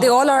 they all are,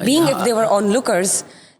being if they were onlookers,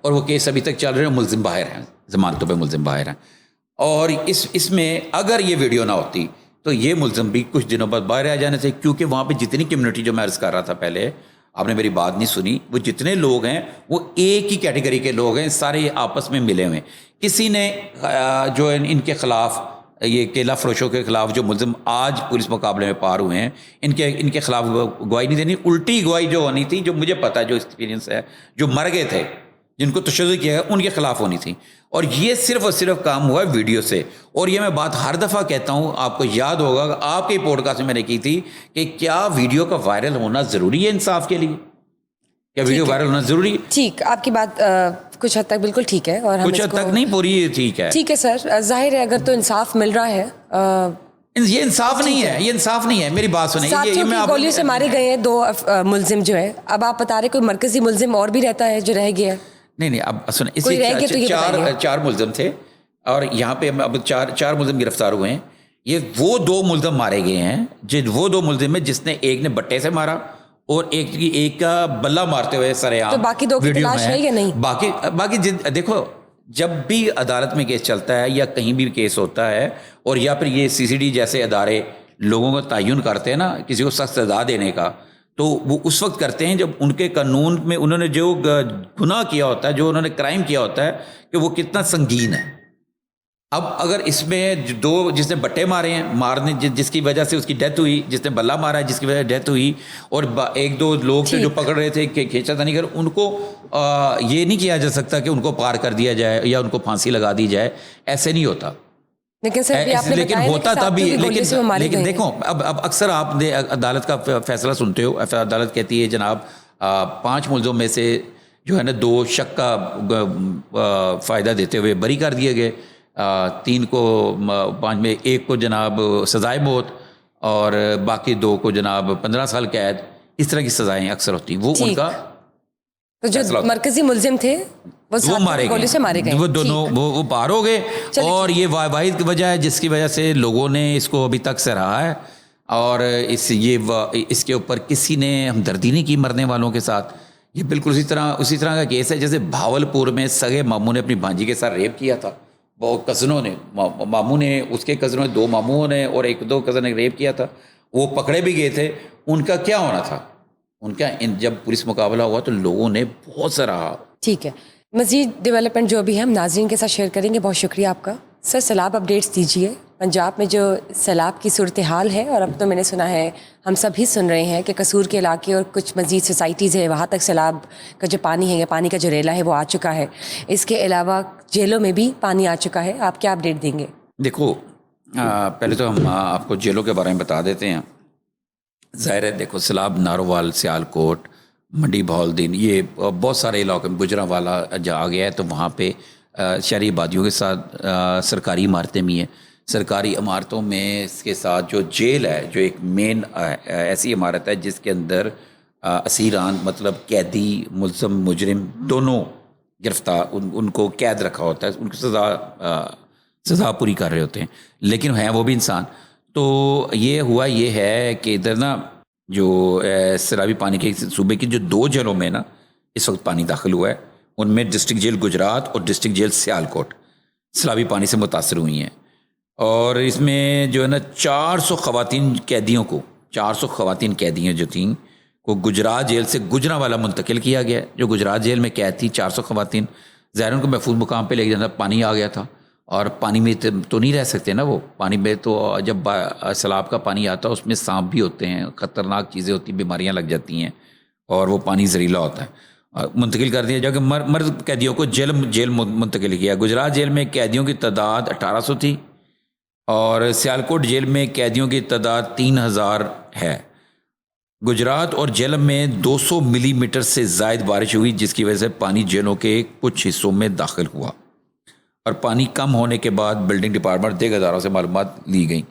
اور وہ case ابھی تک چل رہے ہیں, ملزم باہر ہیں, ضمانتوں پہ ملزم باہر ہیں. اور اس میں اگر یہ ویڈیو نہ ہوتی تو یہ ملزم بھی کچھ دنوں بعد باہر آ جانے تھے, کیونکہ وہاں پہ جتنی کمیونٹی, جو میں عرض کر رہا تھا پہلے, آپ نے میری بات نہیں سنی, وہ جتنے لوگ ہیں وہ ایک ہی کیٹیگری کے لوگ ہیں, سارے آپس میں ملے ہوئے. کسی نے جو ان کے خلاف, یہ کیلا فروشوں کے خلاف جو ملزم آج پولیس مقابلے میں پار ہوئے ہیں, ان کے خلاف گواہی نہیں دینی, الٹی گواہی جو ہونی تھی, جو مجھے پتا ہے, جو ایکسپیرینس ہے, جو مر گئے تھے, جن کو تشدد کیا ہے, ان کے خلاف ہونی تھی. اور یہ صرف اور صرف کام ہوا ہے ویڈیو سے. اور یہ میں بات ہر دفعہ کہتا ہوں, آپ کو یاد ہوگا کہ آپ کے پوڈ کاسٹ میں نے کی تھی کہ کیا ویڈیو کا وائرل ہونا ضروری ہے انصاف کے لیے؟ کیا ویڈیو وائرل ہونا ضروری ہے؟ ٹھیک, آپ کی بات کچھ حد تک بالکل ٹھیک ہے, اور کچھ حد تک نہیں, پوری ٹھیک ہے. ٹھیک ہے سر, ظاہر ہے اگر تو انصاف مل رہا ہے, یہ انصاف نہیں ہے, یہ انصاف نہیں ہے. میری بات سنیں, ساتھیوں کی گولیوں سے مارے گئے ہیں 2 ملزم جو ہے. اب آپ بتا رہے کوئی مرکزی ملزم اور بھی رہتا ہے جو رہ گیا ہے؟ نہیں, اب سنیں, اسی 4 ملزم تھے, اور یہاں پہ اب 4 ملزم گرفتار ہوئے ہیں. یہ وہ 2 ملزم مارے گئے ہیں, وہ 2 ملزم ہیں جس نے ایک نے بٹے سے مارا اور ایک کا بلہ مارتے ہوئے سرے عام. تو باقی 2 کی تلاش ہے یا نہیں؟ باقی دیکھو, جب بھی عدالت میں کیس چلتا ہے یا کہیں بھی کیس ہوتا ہے, اور یا پھر یہ CCD جیسے ادارے لوگوں کا تعین کرتے ہیں نا, کسی کو سخت سزا دینے کا, تو وہ اس وقت کرتے ہیں جب ان کے قانون میں انہوں نے جو گناہ کیا ہوتا ہے, جو انہوں نے کرائم کیا ہوتا ہے, کہ وہ کتنا سنگین ہے. اب اگر اس میں 2 جس نے بٹے مارے ہیں, مارنے جس کی وجہ سے اس کی ڈیتھ ہوئی, جس نے بلہ مارا ہے جس کی وجہ سے ڈیتھ ہوئی, اور 1-2 لوگ تھے جو پکڑ رہے تھے کہ کھینچا تھا نہیں کر, ان کو یہ نہیں کیا جا سکتا کہ ان کو پار کر دیا جائے یا ان کو پھانسی لگا دی جائے. ایسے نہیں ہوتا. لیکن ہوتا تب بھی. لیکن دیکھو, اب اکثر آپ نے عدالت کا فیصلہ سنتے ہو, عدالت کہتی ہے جناب 5 ملزموں میں سے جو ہے نا 2 شک کا فائدہ دیتے ہوئے بری کر دیے گئے, 3 کو 5 میں 1 کو جناب سزائے موت, اور باقی 2 کو جناب 15 سال قید. اس طرح کی سزائیں اکثر ہوتی ہیں. وہ ان کا جو مرکزی ملزم تھے وہ مارے گئے, وہ دونوں وہ پار ہو گئے. اور یہ واحد وجہ ہے جس کی وجہ سے لوگوں نے اس کو ابھی تک سراہا ہے, اور اس کے اوپر کسی نے ہمدردی نہیں کی مرنے والوں کے ساتھ. یہ بالکل اسی طرح کا کیس ہے جیسے بھاولپور میں سگے ماموں نے اپنی بھانجی کے ساتھ ریپ کیا تھا. وہ کزنوں نے, ماموں نے, اس کے کزنوں نے, 2 ماموں نے اور 1-2 کزن نے ریپ کیا تھا. وہ پکڑے بھی گئے تھے. ان کا کیا ہونا تھا؟ ان کا جب پولیس مقابلہ ہوا تو لوگوں نے بہت سراہا. ٹھیک ہے, مزید ڈیولپمنٹ جو بھی ہے ہم ناظرین کے ساتھ شیئر کریں گے. بہت شکریہ آپ کا. سر, سیلاب اپڈیٹس دیجیے. پنجاب میں جو سیلاب کی صورتحال ہے, اور اب تو میں نے سنا ہے, ہم سب ہی سن رہے ہیں کہ قصور کے علاقے اور کچھ مزید سوسائٹیز ہے, وہاں تک سیلاب کا جو پانی ہے یا پانی کا جو ریلا ہے وہ آ چکا ہے. اس کے علاوہ جیلوں میں بھی پانی آ چکا ہے. آپ کیا اپڈیٹ دیں گے؟ دیکھو, پہلے تو ہم آپ کو جیلوں کے بارے میں بتا دیتے ہیں. ظاہر ہے, دیکھو, سیلاب نارووال, سیالکوٹ, منڈی بہاولدین, یہ بہت سارے علاقے میں, گجرانوالا جا گیا ہے, تو وہاں پہ شہری آبادیوں کے ساتھ سرکاری عمارتیں بھی ہیں. سرکاری عمارتوں میں اس کے ساتھ جو جیل ہے, جو ایک مین ایسی عمارت ہے جس کے اندر اسیران, مطلب قیدی, ملزم, مجرم دونوں گرفتار, ان کو قید رکھا ہوتا ہے, ان کی سزا پوری کر رہے ہوتے ہیں, لیکن ہیں وہ بھی انسان. تو یہ ہوا یہ ہے کہ ادھر نا جو سیلابی پانی کے صوبے کی جو 2 جیلوں میں نا اس وقت پانی داخل ہوا ہے, ان میں ڈسٹرکٹ جیل گجرات اور ڈسٹرکٹ جیل سیالکوٹ سیلابی پانی سے متاثر ہوئی ہیں. اور اس میں جو ہے نا 400 خواتین قیدیوں کو, 400 خواتین قیدیاں جو تھیں کو گجرات جیل سے گجرانوالا منتقل کیا گیا. جو گجرات جیل میں قید تھی 400 خواتین, ظاہر ان کو محفوظ مقام پہ لے کے جانا. پانی آ گیا تھا, اور پانی میں تو نہیں رہ سکتے نا وہ. پانی میں تو جب سیلاب کا پانی آتا ہے اس میں سانپ بھی ہوتے ہیں, خطرناک چیزیں ہوتی ہیں, بیماریاں لگ جاتی ہیں, اور وہ پانی زہریلا ہوتا ہے. منتقل کر دیا, جبکہ مرد قیدیوں کو جیل منتقل کیا. گجرات جیل میں قیدیوں کی تعداد 1800 تھی, اور سیالکوٹ جیل میں قیدیوں کی تعداد 3000 ہے. گجرات اور جیلم میں 200 ملی میٹر سے زائد بارش ہوئی, جس کی وجہ سے پانی جیلوں کے کچھ حصوں میں داخل ہوا, اور پانی کم ہونے کے بعد بلڈنگ ڈپارٹمنٹ دیگر اداروں سے معلومات لی گئیں.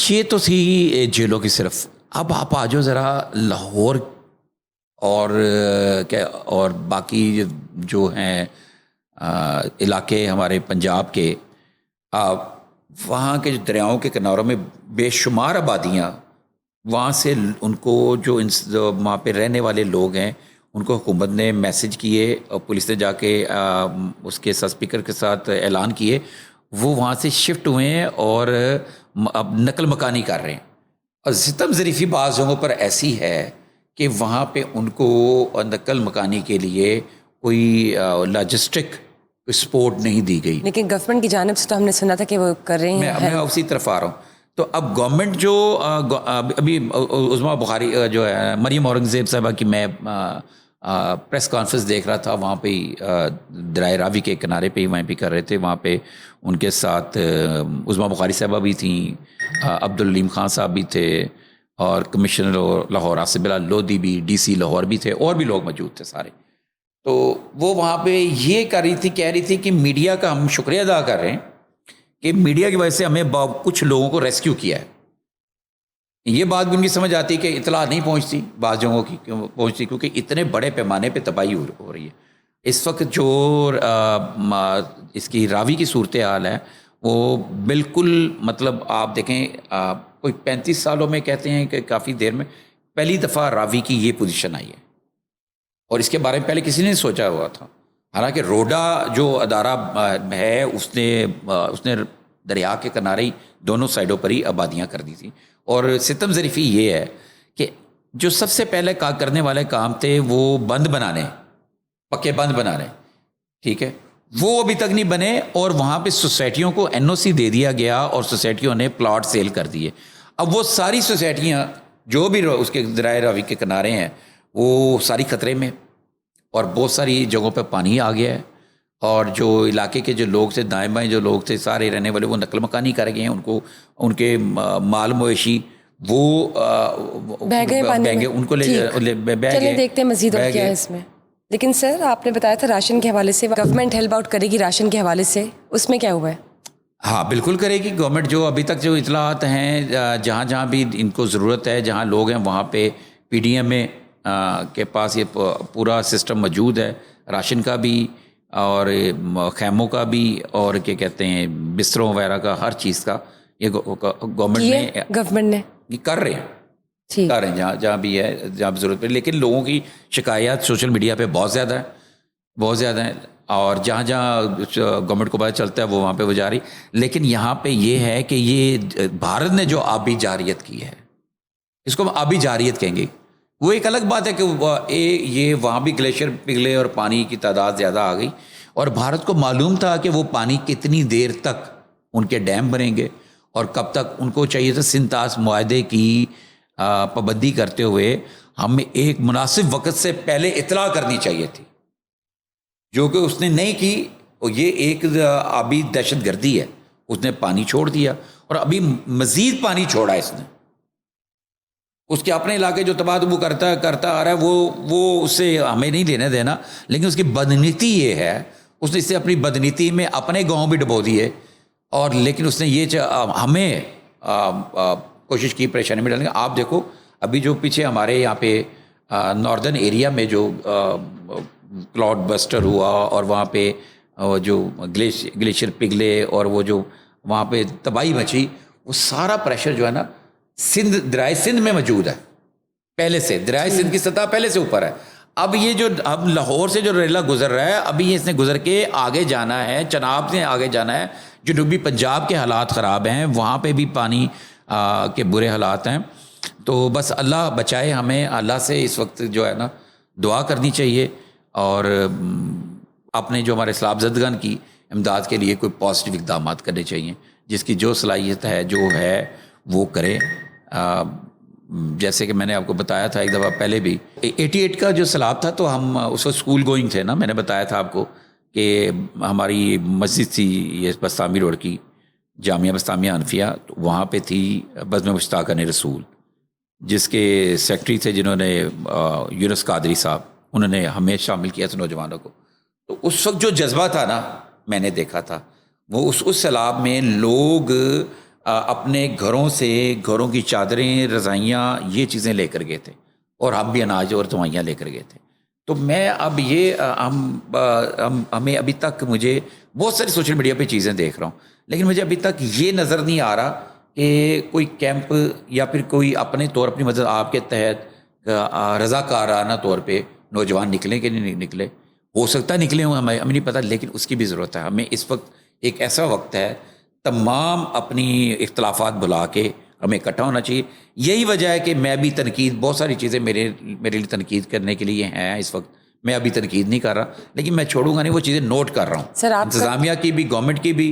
یہ تو تھی جیلوں کی صرف. اب آپ آ جاؤ ذرا لاہور اور باقی جو ہیں علاقے ہمارے پنجاب کے, وہاں کے جو دریاؤں کے کناروں میں بے شمار آبادیاں, وہاں سے ان کو جو وہاں پہ رہنے والے لوگ ہیں ان کو حکومت نے میسج کیے اور پولیس نے جا کے اس کے اسپیکر کے ساتھ اعلان کیے، وہ وہاں سے شفٹ ہوئے ہیں اور اب نقل مکانی کر رہے ہیں. اور ستم ظریفی بعض جگہوں پر ایسی ہے کہ وہاں پہ ان کو نقل مکانی کے لیے کوئی لاجسٹک سپورٹ نہیں دی گئی. لیکن گورنمنٹ کی جانب سے تو ہم نے سنا تھا کہ وہ کر رہے ہیں. میں اسی طرف آ رہا ہوں. تو اب گورنمنٹ جو ابھی عظمیٰ بخاری جو ہے مریم اورنگزیب صاحبہ کی میں پریس کانفرنس دیکھ رہا تھا، وہاں پہ درائے راوی کے کنارے پہ ہی وہیں پہ کر رہے تھے. وہاں پہ ان کے ساتھ عظمیٰ بخاری صاحبہ بھی تھیں، عبدالعلیم خان صاحب بھی تھے، اور کمشنر لاہور آصف بلال لودھی بھی، ڈی سی لاہور بھی تھے، اور بھی لوگ موجود تھے سارے. تو وہ وہاں پہ یہ کہہ رہی تھی کہ میڈیا کا ہم شکریہ ادا کر رہے ہیں کہ میڈیا کی وجہ سے ہمیں کچھ لوگوں کو ریسکیو کیا ہے. یہ بات بھی ان کی سمجھ آتی ہے کہ اطلاع نہیں پہنچتی بعض جگہوں کی پہنچتی، کیونکہ اتنے بڑے پیمانے پہ تباہی ہو رہی ہے. اس وقت جو اس کی راوی کی صورتحال ہے وہ بالکل، مطلب آپ دیکھیں کوئی 35 سالوں میں کہتے ہیں کہ کافی دیر میں پہلی دفعہ راوی کی یہ پوزیشن آئی ہے، اور اس کے بارے میں پہلے کسی نے سوچا ہوا تھا. حالانکہ روڈا جو ادارہ ہے اس نے دریا کے کنارے ہی دونوں سائڈوں پر ہی آبادیاں کر دی تھیں. اور ستم ظریفی یہ ہے کہ جو سب سے پہلے کرنے والے کام تھے وہ بند بنانے، پکے بند بنانے، ٹھیک ہے، وہ ابھی تک نہیں بنے. اور وہاں پہ سوسائٹیوں کو NOC دے دیا گیا اور سوسائٹیوں نے پلاٹ سیل کر دیے. اب وہ ساری سوسائٹیاں جو بھی اس کے درائے راوی کے کنارے ہیں وہ ساری خطرے میں، اور بہت ساری جگہوں پہ پانی آ گیا ہے. اور جو علاقے کے جو لوگ تھے، دائیں بائیں جو لوگ تھے سارے رہنے والے، وہ نقل مکانی کر گئے ہیں. ان کے مال مویشی وہ بہہ گئے، ان کو چلیں دیکھتے ہیں مزید اور کیا ہے اس میں. لیکن سر آپ نے بتایا تھا راشن کے حوالے سے گورنمنٹ ہیلپ آؤٹ کرے گی راشن کے حوالے سے، اس میں کیا ہوا ہے؟ ہاں بالکل کرے گی گورنمنٹ. جو ابھی تک جو اطلاعات ہیں جہاں جہاں بھی ان کو ضرورت ہے، جہاں لوگ ہیں وہاں پہ PDM کے پاس یہ پورا سسٹم موجود ہے، راشن کا بھی اور خیموں کا بھی، اور کیا کہتے ہیں بستروں وغیرہ کا، ہر چیز کا یہ گورنمنٹ نے کر رہے ہیں، کر رہے ہیں جہاں بھی ہے، جہاں بھی ضرورت پہ. لیکن لوگوں کی شکایات سوشل میڈیا پہ بہت زیادہ ہیں، اور جہاں جہاں گورنمنٹ کو پتہ چلتا ہے وہ وہاں پہ وہ جاری. لیکن یہاں پہ یہ ہے کہ یہ بھارت نے جو آبی جاریت کی ہے، اس کو ہم آبی جاریت کہیں گے. وہ ایک الگ بات ہے کہ یہ وہاں بھی گلیشیئر پگھلے اور پانی کی تعداد زیادہ آ گئی، اور بھارت کو معلوم تھا کہ وہ پانی کتنی دیر تک ان کے ڈیم بنیں گے، اور کب تک. ان کو چاہیے تھا سنتاس معاہدے کی پابندی کرتے ہوئے ہمیں ایک مناسب وقت سے پہلے اطلاع کرنی چاہیے تھی، جو کہ اس نے نہیں کی. اور یہ ایک آبی دہشت گردی ہے. اس نے پانی چھوڑ دیا، اور ابھی مزید پانی چھوڑا ہے اس نے. اس کے اپنے علاقے جو تباہ وہ کرتا آ رہا ہے، وہ اس سے ہمیں نہیں لینا دینا. لیکن اس کی بدنیتی یہ ہے، اس نے اس سے اپنی بدنیتی میں اپنے گاؤں بھی ڈبو دیے. اور لیکن اس نے یہ ہمیں کوشش کی پریشانی میں ڈالنے کا. آپ دیکھو ابھی جو پیچھے ہمارے یہاں پہ ناردرن ایریا میں جو کلاؤڈ بسٹر ہوا، اور وہاں پہ جو گلیشیئر پگھلے، اور وہ جو وہاں پہ تباہی مچی، وہ سارا پریشر جو ہے نا درائے سندھ میں موجود ہے. پہلے سے درائے سندھ کی سطح پہلے سے اوپر ہے. اب یہ جو اب لاہور سے جو ریلا گزر رہا ہے، ابھی اس نے گزر کے آگے جانا ہے، چناب سے آگے جانا ہے. جنوبی پنجاب کے حالات خراب ہیں، وہاں پہ بھی پانی کے برے حالات ہیں. تو بس اللہ بچائے ہمیں. اللہ سے اس وقت جو ہے نا دعا کرنی چاہیے، اور اپنے جو ہمارے اسلام زدگان کی امداد کے لیے کوئی پازیٹیو اقدامات کرنے چاہیے. جس کی جو صلاحیت ہے، جو ہے وہ کرے. جیسے کہ میں نے آپ کو بتایا تھا ایک دفعہ پہلے بھی، 88 کا جو سیلاب تھا تو ہم اس وقت اسکول گوئنگ تھے نا. میں نے بتایا تھا آپ کو کہ ہماری مسجد تھی یہ بستامی روڈ کی، جامعہ بستامیہ حنفیہ، تو وہاں پہ تھی بزم مشتاقان رسول، جس کے سیکرٹری تھے جنہوں نے یونس قادری صاحب، انہوں نے ہمیں شامل کیا تھا نوجوانوں کو. تو اس وقت جو جذبہ تھا نا میں نے دیکھا تھا، وہ اس سیلاب میں لوگ اپنے گھروں سے گھروں کی چادریں، رضائیاں، یہ چیزیں لے کر گئے تھے، اور ہم بھی اناج اور دوائیاں لے کر گئے تھے. تو میں اب یہ ہمیں ابھی تک مجھے بہت ساری سوشل میڈیا پہ چیزیں دیکھ رہا ہوں، لیکن مجھے ابھی تک یہ نظر نہیں آ رہا کہ کوئی کیمپ یا پھر کوئی اپنے طور اپنی مدد آپ کے تحت رضاکارانہ طور پہ نوجوان نکلیں کہ نہیں نکلے, ہو سکتا ہے نکلے ہوں, ہمیں نہیں پتہ, لیکن اس کی بھی ضرورت ہے. ہمیں اس وقت ایک ایسا وقت ہے, تمام اپنی اختلافات بھلا کے ہمیں اکٹھا ہونا چاہیے. یہی وجہ ہے کہ میں بھی تنقید, بہت ساری چیزیں میرے لیے تنقید کرنے کے لیے ہیں اس وقت, میں ابھی تنقید نہیں کر رہا, لیکن میں چھوڑوں گا نہیں, وہ چیزیں نوٹ کر رہا ہوں, سر انتظامیہ کی بھی, گورنمنٹ کی بھی,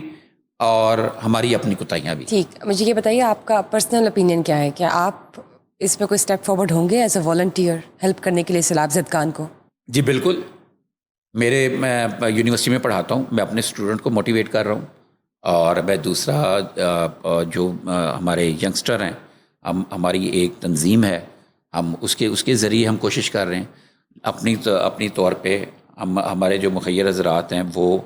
اور ہماری اپنی کوتاہیاں بھی. ٹھیک, مجھے یہ بتائیے آپ کا پرسنل اوپینین کیا ہے, کیا آپ اس میں کوئی اسٹیپ فارورڈ ہوں گے ایز اے والنٹیئر ہیلپ کرنے کے لیے سیلاب زدگان کو؟ جی بالکل, میں یونیورسٹی میں پڑھاتا ہوں, میں اپنے اسٹوڈنٹ کو موٹیویٹ کر رہا ہوں, اور میں دوسرا جو ہمارے ینگسٹر ہیں, ہماری ایک تنظیم ہے, ہم اس کے ذریعے ہم کوشش کر رہے ہیں اپنی طور پہ. ہمارے جو مخیر حضرات ہیں, وہ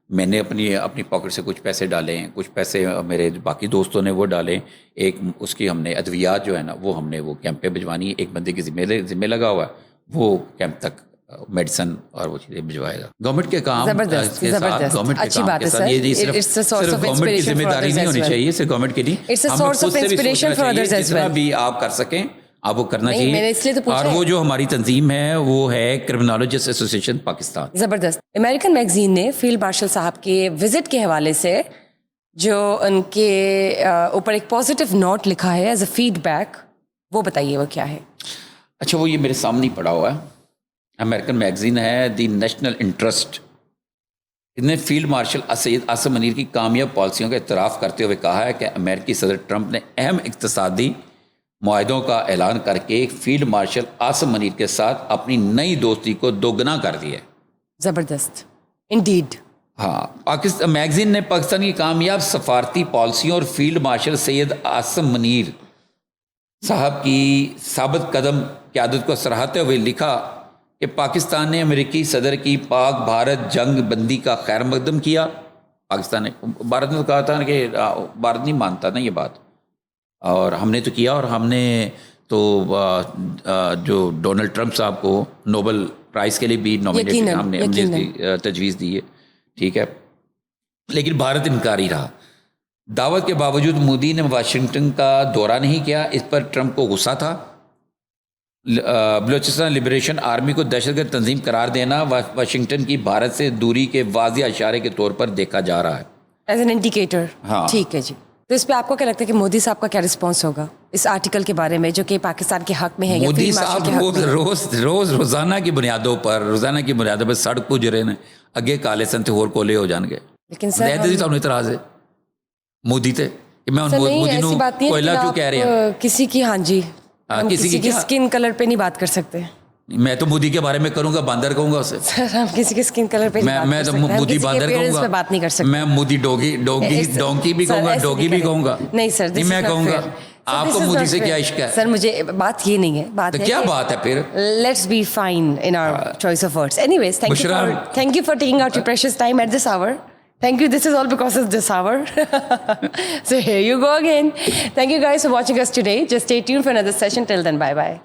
میں نے اپنی پاکٹ سے کچھ پیسے ڈالے ہیں, کچھ پیسے میرے باقی دوستوں نے وہ ڈالے. ایک اس کی ہم نے ادویات جو ہے نا وہ ہم نے وہ کیمپ پہ بھجوانی ہے, ایک بندے کی ذمہ لگا ہوا ہے, وہ کیمپ تک میڈیسن اور وہ چیزیں بھجوائے گا. گورنمنٹ کے کام کے ساتھ, گورنمنٹ کے کام کے ساتھ, یہ صرف گورنمنٹ کی ذمہ داری نہیں ہونی چاہیے صرف گورنمنٹ کی نہیں, ہم خود سے بھی سوچنا چاہیے جتنا بھی آپ کر سکیں آپ وہ کرنا چاہیے. اور وہ جو ہماری تنظیم ہے وہ ہے کرمنالوجسٹ ایسوسیشن پاکستان. زبردست. امریکن میگزین نے فیلڈ مارشل صاحب کے وزٹ کے حوالے سے جو ان کے اوپر ایک پازیٹیو نوٹ لکھا ہے ایز اے فیڈ بیک, وہ بتائیے وہ کیا ہے؟ اچھا, وہ یہ میرے سامنے ہی پڑا ہوا ہے, امریکن میگزین ہے دی نیشنل انٹرسٹ. اس نے فیلڈ مارشل سید عاصم منیر کی کامیاب پالیسیوں کا اعتراف کرتے ہوئے کہا ہے کہ امریکی صدر ٹرمپ نے اہم اقتصادی معاہدوں کا اعلان کر کے فیلڈ مارشل عاصم منیر کے ساتھ اپنی نئی دوستی کو دوگنا کر دیا ہے. زبردست انڈیڈ. ہاں, میگزین نے پاکستان کی کامیاب سفارتی پالیسیوں اور فیلڈ مارشل سید عاصم منیر صاحب کی ثابت قدم قیادت کو سراہتے ہوئے لکھا کہ پاکستان نے امریکی صدر کی پاک بھارت جنگ بندی کا خیر مقدم کیا. پاکستان نے, بھارت نے تو کہا تھا کہ بھارت نہیں مانتا نا یہ بات, اور ہم نے تو کیا, اور ہم نے تو جو ڈونلڈ ٹرمپ صاحب کو نوبل پرائز کے لیے بھی نامینیٹ, ہم نے تجویز دی ہے, ٹھیک ہے, لیکن بھارت انکاری رہا. دعوت کے باوجود مودی نے واشنگٹن کا دورہ نہیں کیا. اس پر ٹرمپ کو غصہ تھا. بلوچستان لبریشن آرمی کو دہشت گرد تنظیم قرار دینا واشنگٹن کی بھارت سے دوری کے واضح اشارے کے طور پر دیکھا جا رہا ہے ایز این انڈیکیٹر. ہاں ٹھیک ہے جی. تو اس پہ آپ کو کیا لگتا ہے کہ مودی صاحب کا کیا رسپانس ہوگا اس آرٹیکل کے بارے میں جو کہ پاکستان کے حق میں ہے؟ مودی صاحب روزانہ کی بنیادوں پر سڑک پہ جرے نے اگے کالے سن تے ہور کولے ہو جان گے. لیکن سر تانوں اعتراض ہے مودی تے کہ میں مودی نو کوئلہ کیوں کہہ رہے ہیں؟ کسی کی, ہاں جی, کسی کی اسکن کلر پہ نہیں بات کر سکتے. میں تو مودی کے بارے میں کروں گا, باندر کہوں گا اسے. سر ہم کسی کے اسکن کلر پہ میں تو مودی باندر کہوں گا, بات نہیں کر سکتے. میں مودی ڈونکی بھی کہوں گا, ڈوگی بھی کہوں گا. نہیں سر, میں کہوں گا. آپ کو مودی سے کیا عشق ہے؟ سر مجھے بات یہ نہیں ہے, بات تو کیا بات ہے پھر؟ Let's be fine in our choice of words. Anyways ویز, thank you for taking out your precious time at this hour. Thank you. This is all because of this hour. So here you go again. Thank you guys for watching us today. Just stay tuned for another session. Till then, bye-bye.